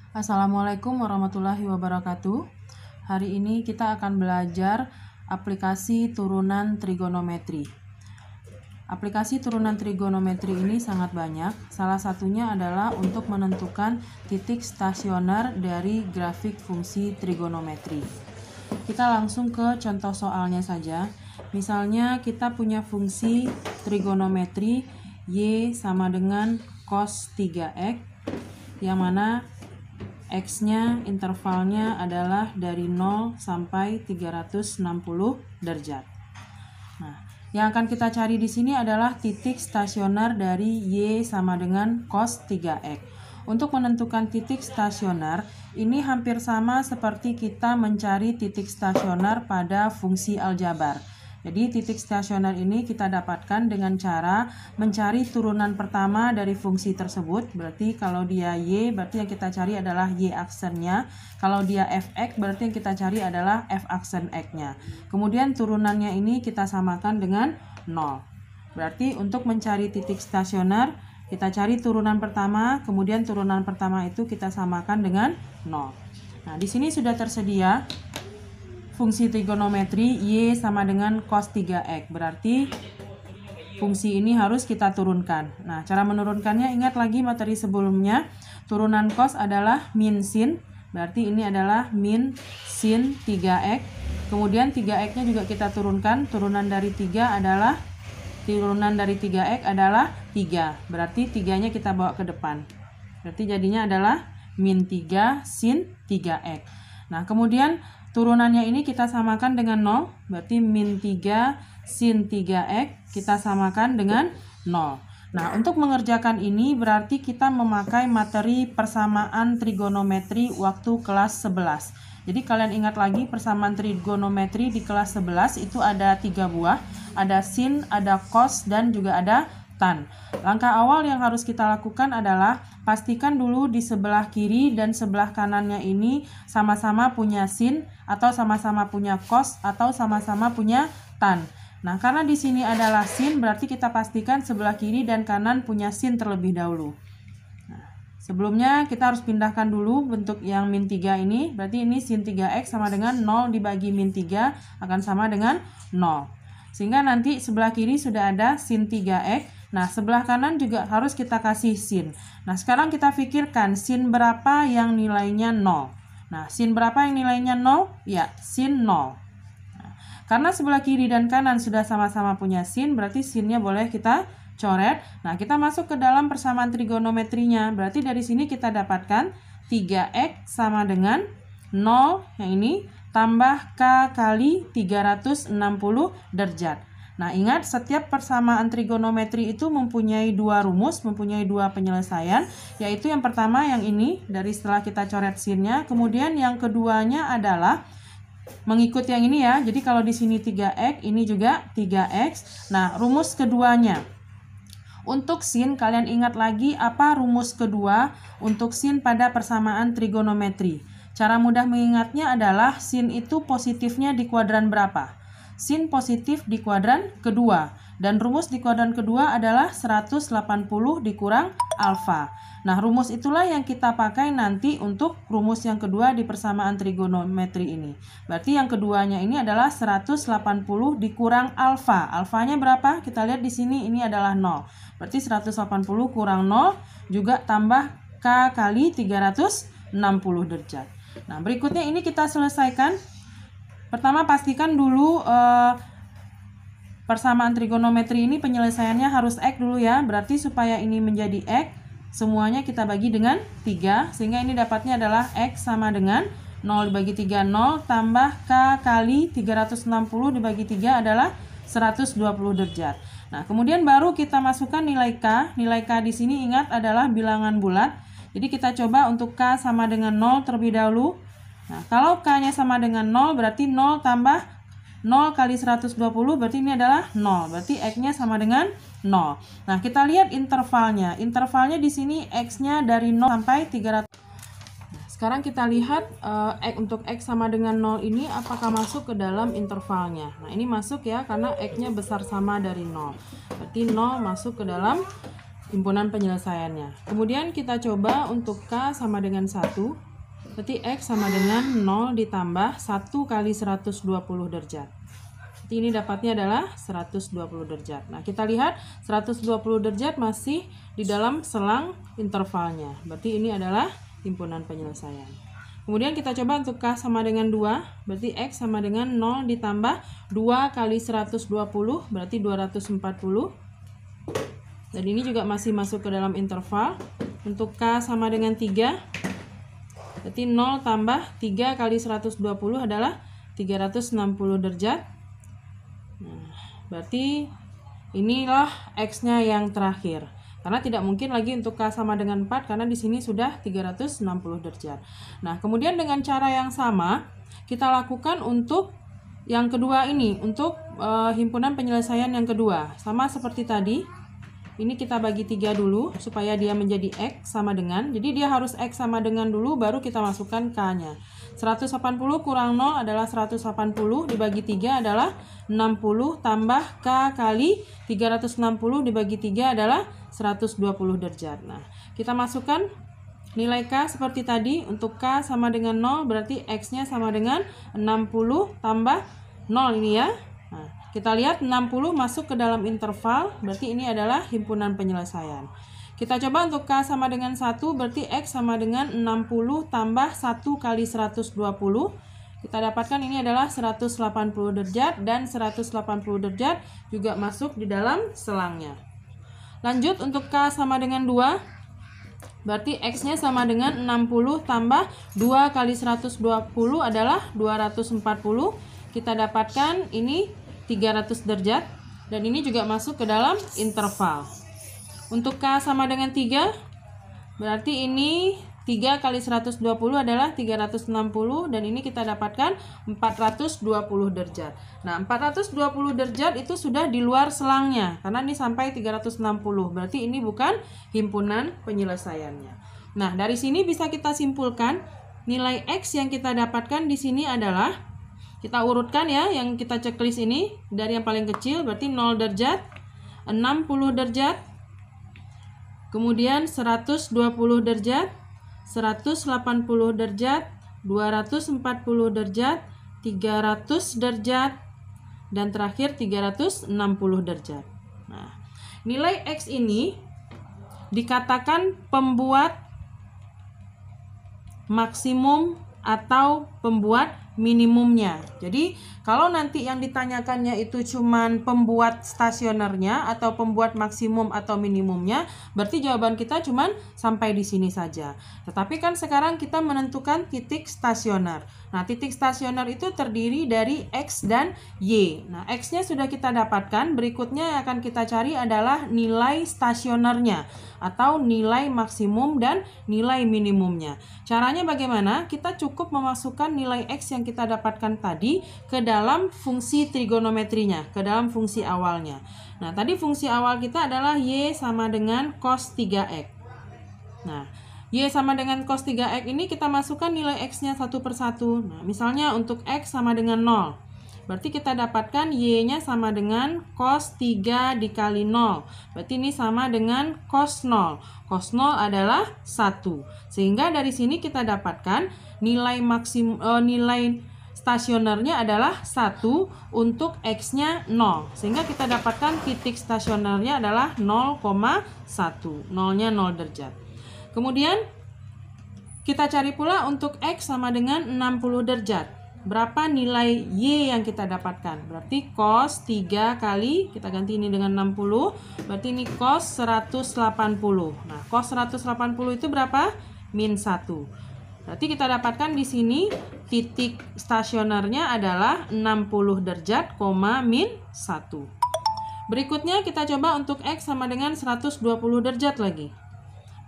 Assalamualaikum warahmatullahi wabarakatuh. Hari ini kita akan belajar aplikasi turunan trigonometri. Aplikasi turunan trigonometri ini sangat banyak. Salah satunya adalah untuk menentukan titik stasioner dari grafik fungsi trigonometri. Kita langsung ke contoh soalnya saja. Misalnya kita punya fungsi trigonometri Y sama dengan cos 3X, yang mana X-nya intervalnya adalah dari 0 sampai 360 derajat. Nah, yang akan kita cari di sini adalah titik stasioner dari Y sama dengan cos 3X. Untuk menentukan titik stasioner, ini hampir sama seperti kita mencari titik stasioner pada fungsi aljabar. Jadi titik stasioner ini kita dapatkan dengan cara mencari turunan pertama dari fungsi tersebut. Berarti kalau dia Y, berarti yang kita cari adalah Y aksennya. Kalau dia Fx, berarti yang kita cari adalah F aksen X-nya. Kemudian turunannya ini kita samakan dengan 0. Berarti untuk mencari titik stasioner, kita cari turunan pertama, kemudian turunan pertama itu kita samakan dengan 0. Nah, di sini sudah tersedia fungsi trigonometri Y sama dengan cos 3X. Berarti fungsi ini harus kita turunkan. Nah, cara menurunkannya ingat lagi materi sebelumnya. Turunan cos adalah min sin. Berarti ini adalah min sin 3X. Kemudian 3X-nya juga kita turunkan. Turunan dari 3 adalah 3. Berarti 3-nya kita bawa ke depan. Berarti jadinya adalah min 3 sin 3X. Nah, kemudian turunannya ini kita samakan dengan 0, berarti min 3 sin 3X kita samakan dengan 0. Nah, untuk mengerjakan ini berarti kita memakai materi persamaan trigonometri waktu kelas 11. Jadi kalian ingat lagi persamaan trigonometri di kelas 11 itu ada 3 buah, ada sin, ada cos, dan juga ada tan. Langkah awal yang harus kita lakukan adalah pastikan dulu di sebelah kiri dan sebelah kanannya ini sama-sama punya sin, atau sama-sama punya cos, atau sama-sama punya tan. Nah, karena di sini adalah sin, berarti kita pastikan sebelah kiri dan kanan punya sin terlebih dahulu. Nah, sebelumnya kita harus pindahkan dulu bentuk yang min 3 ini. Berarti ini sin 3X sama dengan 0 dibagi min 3 akan sama dengan 0. Sehingga nanti sebelah kiri sudah ada sin 3X. Nah, sebelah kanan juga harus kita kasih sin. Nah, sekarang kita pikirkan sin berapa yang nilainya 0. Nah, sin berapa yang nilainya 0? Ya, sin 0. Nah, karena sebelah kiri dan kanan sudah sama-sama punya sin, berarti sinnya boleh kita coret. Nah, kita masuk ke dalam persamaan trigonometrinya. Berarti dari sini kita dapatkan 3X sama dengan 0, yang ini, tambah K kali 360 derajat. Nah, ingat setiap persamaan trigonometri itu mempunyai dua rumus, mempunyai dua penyelesaian, yaitu yang pertama yang ini, dari setelah kita coret sinnya, kemudian yang keduanya adalah mengikut yang ini ya. Jadi kalau di sini 3X, ini juga 3X. Nah, rumus keduanya. Untuk sin, kalian ingat lagi apa rumus kedua untuk sin pada persamaan trigonometri. Cara mudah mengingatnya adalah sin itu positifnya di kuadran berapa? Sin positif di kuadran kedua. Dan rumus di kuadran kedua adalah 180 dikurang alfa. Nah, rumus itulah yang kita pakai nanti untuk rumus yang kedua di persamaan trigonometri ini. Berarti yang keduanya ini adalah 180 dikurang alfa. Alfanya berapa? Kita lihat di sini ini adalah 0. Berarti 180 kurang 0 juga tambah K kali 360 derajat. Nah, berikutnya ini kita selesaikan. Pertama, pastikan dulu persamaan trigonometri ini penyelesaiannya harus X dulu ya. Berarti supaya ini menjadi X, semuanya kita bagi dengan 3. Sehingga ini dapatnya adalah X sama dengan 0 dibagi 3, 0, tambah K kali 360 dibagi 3 adalah 120 derajat. Nah, kemudian baru kita masukkan nilai K. Nilai K di sini ingat adalah bilangan bulat. Jadi kita coba untuk K sama dengan 0 terlebih dahulu. Nah, kalau K-nya sama dengan 0, berarti 0 tambah 0 kali 120, berarti ini adalah 0. Berarti X-nya sama dengan 0. Nah, kita lihat intervalnya. Intervalnya di sini X-nya dari 0 sampai 300. Nah, sekarang kita lihat untuk X sama dengan 0 ini apakah masuk ke dalam intervalnya. Nah, ini masuk ya, karena X-nya besar sama dari 0. Berarti 0 masuk ke dalam himpunan penyelesaiannya. Kemudian kita coba untuk K sama dengan 1, berarti X sama dengan 0 ditambah 1 kali 120 derajat. Jadi ini dapatnya adalah 120 derajat. Nah, kita lihat 120 derajat masih di dalam selang intervalnya. Berarti ini adalah himpunan penyelesaian. Kemudian kita coba untuk K sama dengan 2, berarti X sama dengan 0 ditambah 2 kali 120, berarti 240. Dan ini juga masih masuk ke dalam interval. Untuk K sama dengan 3, berarti 0 tambah 3 kali 120 adalah 360 derajat. Nah, berarti inilah X-nya yang terakhir. Karena tidak mungkin lagi untuk K sama dengan 4, karena di sini sudah 360 derajat. Nah, kemudian dengan cara yang sama, kita lakukan untuk yang kedua ini, untuk himpunan penyelesaian yang kedua. Sama seperti tadi, ini kita bagi 3 dulu, supaya dia menjadi X sama dengan, jadi dia harus X sama dengan dulu, baru kita masukkan K-nya. 180 kurang 0 adalah 180, dibagi 3 adalah 60, tambah K kali 360 dibagi 3 adalah 120 derajat. Nah, kita masukkan nilai K seperti tadi. Untuk K sama dengan 0, berarti X-nya sama dengan 60 tambah 0 ini ya. Nah, kita lihat 60 masuk ke dalam interval, berarti ini adalah himpunan penyelesaian. Kita coba untuk K sama dengan 1, berarti X sama dengan 60 tambah 1 kali 120. Kita dapatkan ini adalah 180 derajat, dan 180 derajat juga masuk di dalam selangnya. Lanjut untuk K sama dengan 2, berarti X-nya sama dengan 60 tambah 2 kali 120 adalah 240. Kita dapatkan ini 300 derajat, dan ini juga masuk ke dalam interval. Untuk K sama dengan 3, berarti ini 3 kali 120 adalah 360, dan ini kita dapatkan 420 derajat. Nah, 420 derajat itu sudah di luar selangnya, karena ini sampai 360, berarti ini bukan himpunan penyelesaiannya. Nah, dari sini bisa kita simpulkan nilai X yang kita dapatkan di sini adalah, kita urutkan ya, yang kita checklist ini dari yang paling kecil, berarti 0 derajat, 60 derajat, kemudian 120 derajat, 180 derajat, 240 derajat, 300 derajat, dan terakhir 360 derajat. Nah, nilai X ini dikatakan pembuat maksimum atau pembuat minimumnya. Jadi kalau nanti yang ditanyakannya itu cuman pembuat stasionernya atau pembuat maksimum atau minimumnya, berarti jawaban kita cuman sampai di sini saja. Tetapi kan sekarang kita menentukan titik stasioner. Nah, titik stasioner itu terdiri dari X dan Y. Nah, X-nya sudah kita dapatkan, berikutnya yang akan kita cari adalah nilai stasionernya atau nilai maksimum dan nilai minimumnya. Caranya bagaimana? Kita cukup memasukkan nilai X yang kita dapatkan tadi ke dalam fungsi trigonometrinya, ke dalam fungsi awalnya. Nah, tadi fungsi awal kita adalah Y sama dengan cos 3X. Nah, Y sama dengan cos 3X ini kita masukkan nilai X-nya satu persatu. Nah, misalnya untuk X sama dengan 0. Berarti kita dapatkan Y-nya sama dengan cos 3 dikali 0. Berarti ini sama dengan cos 0. Cos 0 adalah 1. Sehingga dari sini kita dapatkan nilai nilai stasionernya adalah 1 untuk X-nya 0. Sehingga kita dapatkan titik stasionernya adalah 0,1. 0-nya 0 derajat. Kemudian kita cari pula untuk X sama dengan 60 derajat. Berapa nilai Y yang kita dapatkan? Berarti cos 3 kali, kita ganti ini dengan 60, berarti ini cos 180. Nah, cos 180 itu berapa? Min 1. Berarti kita dapatkan di sini titik stasionernya adalah 60 derajat, min 1. Berikutnya kita coba untuk X sama dengan 120 derajat lagi.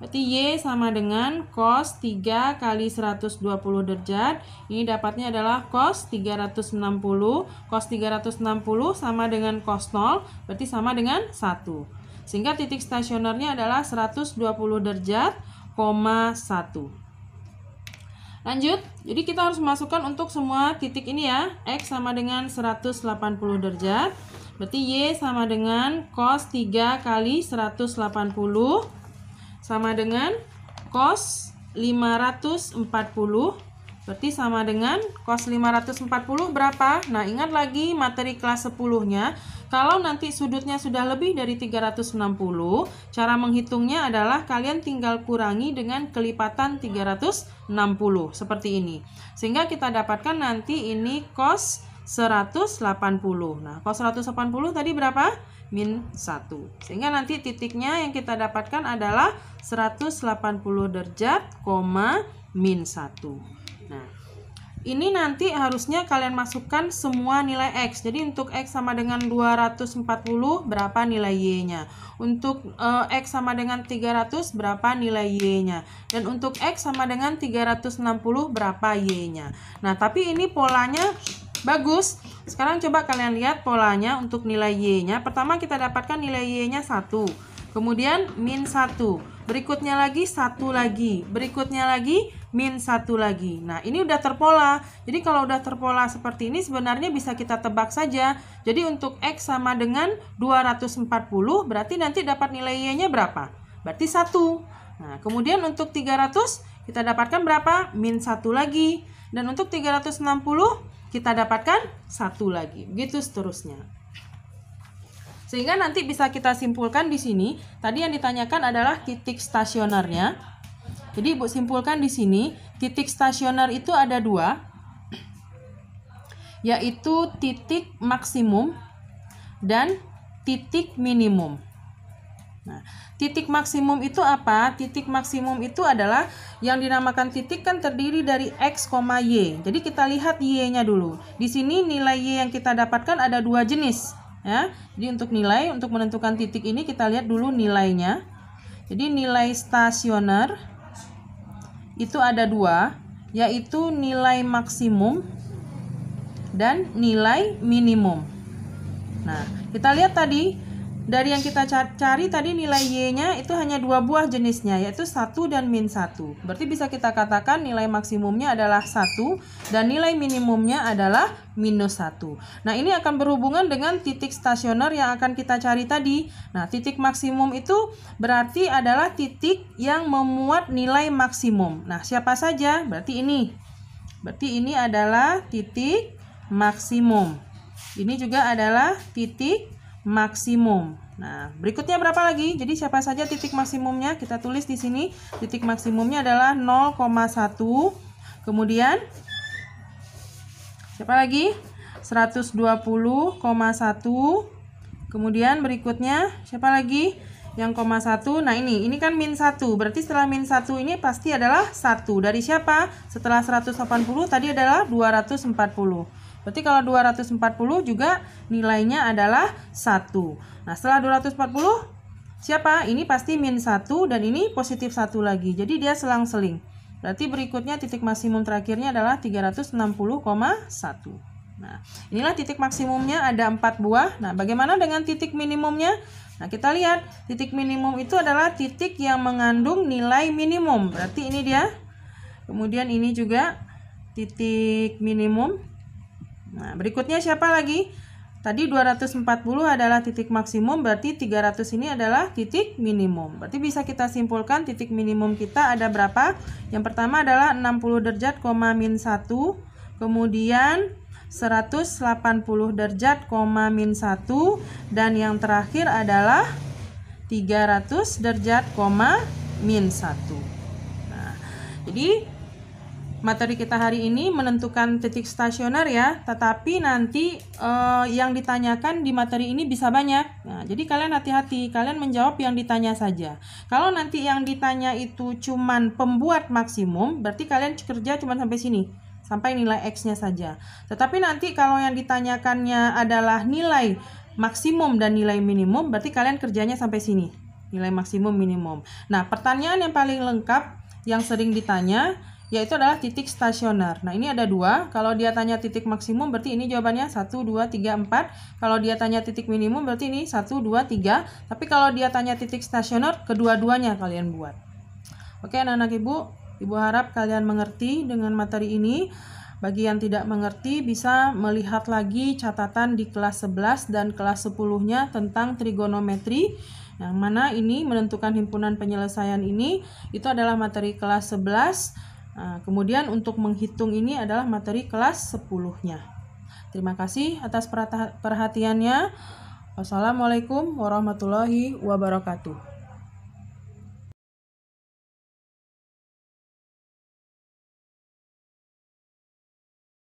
Berarti Y sama dengan cos 3 kali 120 derajat. Ini dapatnya adalah cos 360. Cos 360 sama dengan cos 0, berarti sama dengan 1. Sehingga titik stasionernya adalah 120 derajat, 1. Lanjut, jadi kita harus masukkan untuk semua titik ini ya. X sama dengan 180 derajat. Berarti Y sama dengan cos 3 kali 180 sama dengan cos 540. Berarti sama dengan cos 540 berapa? Nah, ingat lagi materi kelas 10-nya. Kalau nanti sudutnya sudah lebih dari 360, cara menghitungnya adalah kalian tinggal kurangi dengan kelipatan 360 seperti ini. Sehingga kita dapatkan nanti ini cos 180. Nah, cos 180 tadi berapa? Min 1. Sehingga nanti titiknya yang kita dapatkan adalah 180 derajat, min 1. Nah, ini nanti harusnya kalian masukkan semua nilai X. Jadi untuk X sama dengan 240 berapa nilai Y-nya. Untuk X sama dengan 300 berapa nilai Y-nya. Dan untuk X sama dengan 360 berapa Y-nya. Nah, tapi ini polanya bagus. Sekarang coba kalian lihat polanya untuk nilai Y-nya. Pertama kita dapatkan nilai Y-nya 1. Kemudian min 1. Berikutnya lagi 1 lagi. Berikutnya lagi min 1 lagi. Nah, ini udah terpola. Jadi kalau udah terpola seperti ini sebenarnya bisa kita tebak saja. Jadi untuk X sama dengan 240 berarti nanti dapat nilai Y-nya berapa? Berarti 1. Nah, kemudian untuk 300 kita dapatkan berapa? Min 1 lagi. Dan untuk 360 kita dapatkan 1 lagi. Begitu seterusnya. Sehingga nanti bisa kita simpulkan di sini. Tadi yang ditanyakan adalah titik stasionernya. Jadi Ibu simpulkan di sini, titik stasioner itu ada 2, yaitu titik maksimum dan titik minimum. Nah, titik maksimum itu apa? Titik maksimum itu adalah yang dinamakan titik kan terdiri dari X, Y. Jadi kita lihat Y-nya dulu. Di sini nilai Y yang kita dapatkan ada 2 jenis. Ya. Jadi untuk nilai, untuk menentukan titik ini kita lihat dulu nilainya. Jadi nilai stasioner itu ada 2, yaitu nilai maksimum dan nilai minimum. Nah, kita lihat tadi dari yang kita cari tadi nilai Y-nya itu hanya 2 buah jenisnya, yaitu 1 dan min 1. Berarti bisa kita katakan nilai maksimumnya adalah 1 dan nilai minimumnya adalah minus 1. Nah, ini akan berhubungan dengan titik stasioner yang akan kita cari tadi. Nah, titik maksimum itu berarti adalah titik yang memuat nilai maksimum. Nah, siapa saja? Berarti ini. Berarti ini adalah titik maksimum. Ini juga adalah titik maksimum. Nah, berikutnya berapa lagi? Jadi siapa saja titik maksimumnya? Kita tulis di sini. Titik maksimumnya adalah 0,1. Kemudian siapa lagi? 120,1. Kemudian berikutnya siapa lagi? Yang koma 1. Nah, ini kan min 1. Berarti setelah min 1 ini pasti adalah 1. Dari siapa? Setelah 180 tadi adalah 240. Berarti kalau 240 juga nilainya adalah 1. Nah, setelah 240 siapa? Ini pasti min 1 dan ini positif 1 lagi. Jadi dia selang-seling. Berarti berikutnya titik maksimum terakhirnya adalah 360,1. Nah, inilah titik maksimumnya ada 4 buah. Nah, bagaimana dengan titik minimumnya? Nah, kita lihat titik minimum itu adalah titik yang mengandung nilai minimum. Berarti ini dia. Kemudian ini juga titik minimum. Nah, berikutnya siapa lagi? Tadi 240 adalah titik maksimum, berarti 300 ini adalah titik minimum. Berarti bisa kita simpulkan titik minimum kita ada berapa? Yang pertama adalah 60 derajat, min 1. Kemudian 180 derajat, min 1. Dan yang terakhir adalah 300 derajat, min 1. Nah, jadi materi kita hari ini menentukan titik stasioner ya, tetapi nanti yang ditanyakan di materi ini bisa banyak. Nah, jadi kalian hati-hati, kalian menjawab yang ditanya saja. Kalau nanti yang ditanya itu cuman pembuat maksimum, berarti kalian kerja cuman sampai sini, sampai nilai X-nya saja. Tetapi nanti kalau yang ditanyakannya adalah nilai maksimum dan nilai minimum, berarti kalian kerjanya sampai sini, nilai maksimum minimum. Nah, pertanyaan yang paling lengkap yang sering ditanya yaitu adalah titik stasioner. Nah, ini ada 2. Kalau dia tanya titik maksimum, berarti ini jawabannya 1, 2, 3, 4. Kalau dia tanya titik minimum, berarti ini 1, 2, 3. Tapi kalau dia tanya titik stasioner, kedua-duanya kalian buat. Oke, anak-anak Ibu harap kalian mengerti dengan materi ini. Bagi yang tidak mengerti bisa melihat lagi catatan di kelas 11 dan kelas 10-nya tentang trigonometri, yang mana ini menentukan himpunan penyelesaian ini itu adalah materi kelas 11. Kemudian untuk menghitung ini adalah materi kelas 10-nya. Terima kasih atas perhatiannya. Wassalamualaikum warahmatullahi wabarakatuh.